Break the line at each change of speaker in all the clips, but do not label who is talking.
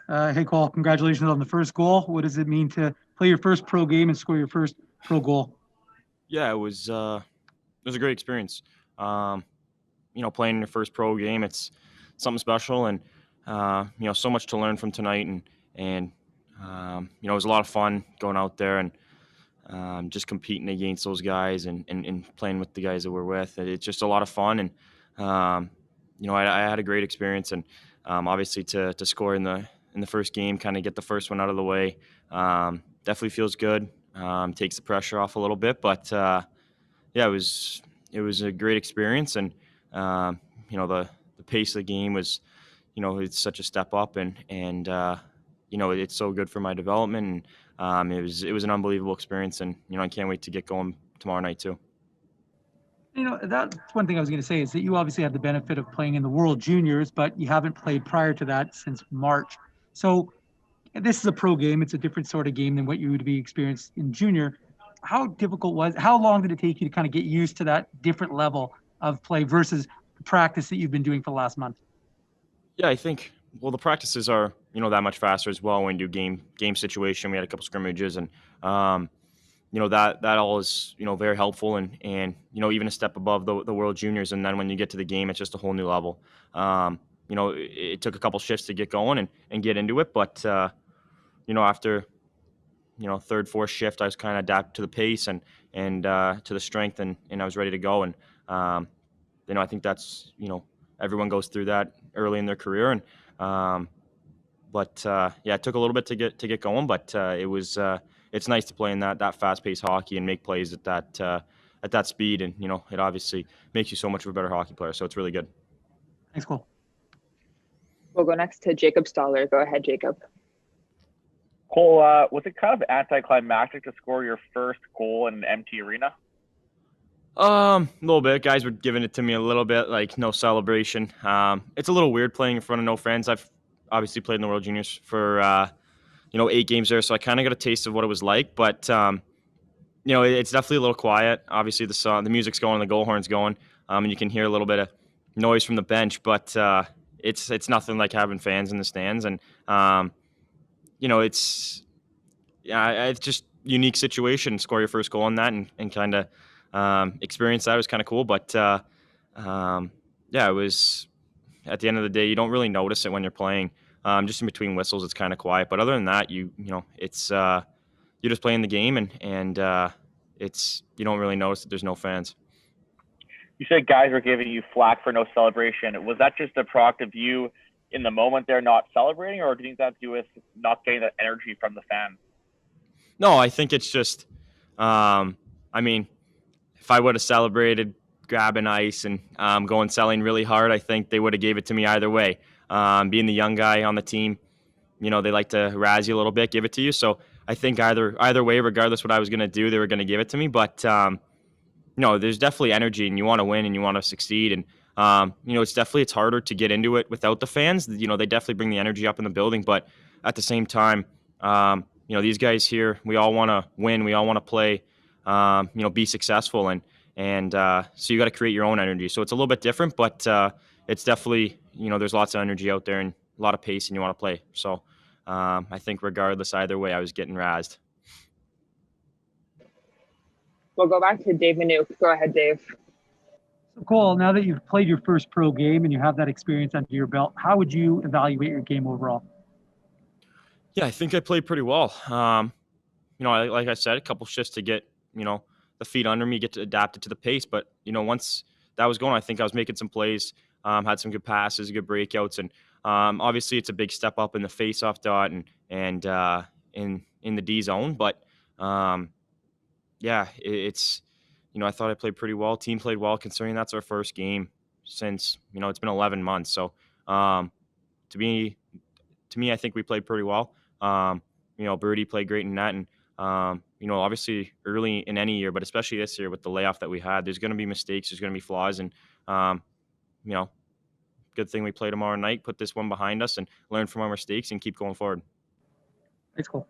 Hey, Cole, congratulations on the first goal. What does it mean to play your first pro game and score your first pro goal?
Yeah, it was a great experience. Um, playing your first pro game, it's something special, and so much to learn from tonight, and it was a lot of fun going out there and just competing against those guys and playing with the guys that we're with. It's just a lot of fun, and um, I had a great experience, and obviously to score in the first game, kind of get the first one out of the way, definitely feels good. Takes the pressure off a little bit, but yeah, it was a great experience, and um, the pace of the game was, it's such a step up, and it's so good for my development. And it was an unbelievable experience, and I can't wait to get going tomorrow night too.
That's one thing I was going to say is that you obviously have the benefit of playing in the World Juniors, but you haven't played prior to that since March. So this is a pro game. It's a different sort of game than what you would be experienced in junior. How long did it take you to kind of get used to that different level of play versus the practice that you've been doing for the last month?
Yeah, I think the practices are that much faster as well when you do game situation. We had a couple scrimmages, and um, that all is very helpful, and even a step above the World Juniors. And then when you get to the game, it's just a whole new level. It took a couple shifts to get going and get into it, but after third, fourth shift, I was kind of adapted to the pace and to the strength, and I was ready to go. And um, I think that's everyone goes through that early in their career, and um, but yeah, it took a little bit to get going, but it's nice to play in that fast paced hockey and make plays at that speed, and it obviously makes you so much of a better hockey player. So it's really good.
Thanks, Cole.
We'll go next to Jacob Stoller. Go ahead, Jacob.
Cole, was it kind of anticlimactic to score your first goal in an empty arena?
A little bit. Guys were giving it to me a little bit, like no celebration. It's a little weird playing in front of no fans. I've obviously played in the World Juniors for 8 games there, so I kind of got a taste of what it was like. But it's definitely a little quiet. Obviously, the music's going, the goal horn's going, and you can hear a little bit of noise from the bench. But it's nothing like having fans in the stands, and it's yeah, it's just unique situation. Score your first goal in that, and kind of experience that. It was kind of cool, but um, yeah, it was. At the end of the day, you don't really notice it when you're playing. Just in between whistles, it's kind of quiet. But other than that, it's you're just playing the game, and it's you don't really notice that there's no fans.
You said guys were giving you flack for no celebration. Was that just a product of you in the moment there not celebrating, or do you think that has to do with not getting that energy from the fans?
No, I think it's just. I mean, if I would have celebrated grabbing ice and going selling really hard, I think they would have gave it to me either way. Being the young guy on the team, they like to razz you a little bit, give it to you. So I think either way, regardless what I was going to do, they were going to give it to me. But there's definitely energy, and you want to win and you want to succeed. And it's harder to get into it without the fans. They definitely bring the energy up in the building, but at the same time, these guys here, we all want to win, we all want to play, be successful, and so you got to create your own energy. So it's a little bit different, but it's definitely there's lots of energy out there and a lot of pace, and you want to play. So I think regardless, either way, I was getting razzed.
We'll go back to Dave Minuk. Go ahead, Dave.
So, Cole, now that you've played your first pro game and you have that experience under your belt, how would you evaluate your game overall?
Yeah, I think I played pretty well. Like I said, a couple shifts to get the feet under me, get to adapt it to the pace. But once that was going, I think I was making some plays, had some good passes, good breakouts, and obviously it's a big step up in the face-off dot and in the D zone. But yeah, it's I thought I played pretty well. Team played well, considering that's our first game since it's been 11 months. So to me, I think we played pretty well. Birdie played great in that, and obviously early in any year, but especially this year with the layoff that we had, there's going to be mistakes, there's going to be flaws, and you know, good thing we play tomorrow night, put this one behind us, and learn from our mistakes and keep going forward.
Thanks, Cole.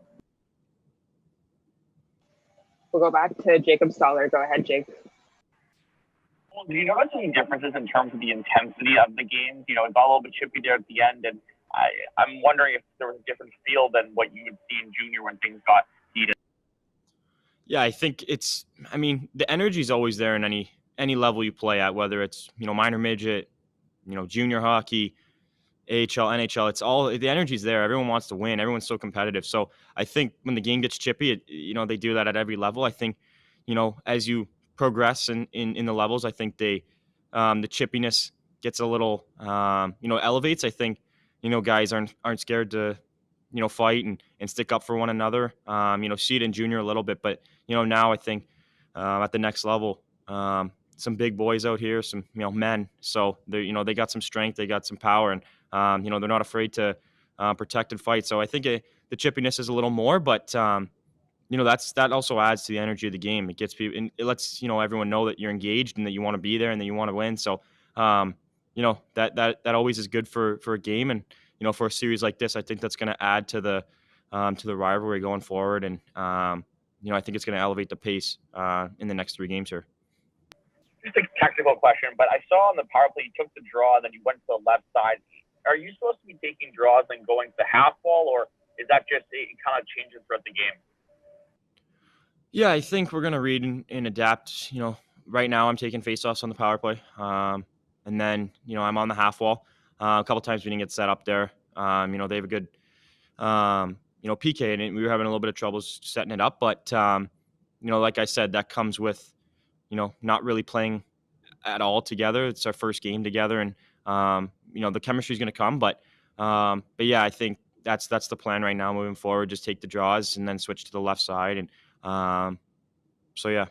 We'll go back to Jacob Stoller. Go ahead, Jake.
Do you notice any differences in terms of the intensity of the game? It got a little bit chippy there at the end, and I'm wondering if there was a different feel than what you would see in junior when things got heated.
Yeah, I think the energy is always there in any level you play at, whether it's minor midget, junior hockey, AHL, NHL. It's all the energy's there. Everyone wants to win. Everyone's so competitive. So I think when the game gets chippy, they do that at every level. I think as you progress in the levels, I think the chippiness gets a little elevates. I think guys aren't scared to fight and stick up for one another. See it in junior a little bit, but now I think at the next level, some big boys out here, some men. So they got some strength, they got some power, and they're not afraid to protect and fight. So I think the chippiness is a little more, but that also adds to the energy of the game. It gets people, and it lets everyone know that you're engaged and that you want to be there and that you want to win. So that always is good for a game, and for a series like this, I think that's going to add to the rivalry going forward, and I think it's going to elevate the pace in the next 3 games here.
Just a technical question, but I saw on the power play you took the draw and then you went to the left side. Are you supposed to be taking draws and going to half wall, or is that just it kind of changes throughout the game?
Yeah, I think we're gonna read and adapt. Right now I'm taking faceoffs on the power play, and then I'm on the half wall. A couple times we didn't get set up there. They have a good PK, and we were having a little bit of trouble setting it up. But like I said, that comes with not really playing at all together. It's our first game together, and the chemistry is going to come. But yeah, I think that's the plan right now moving forward. Just take the draws and then switch to the left side, and so yeah.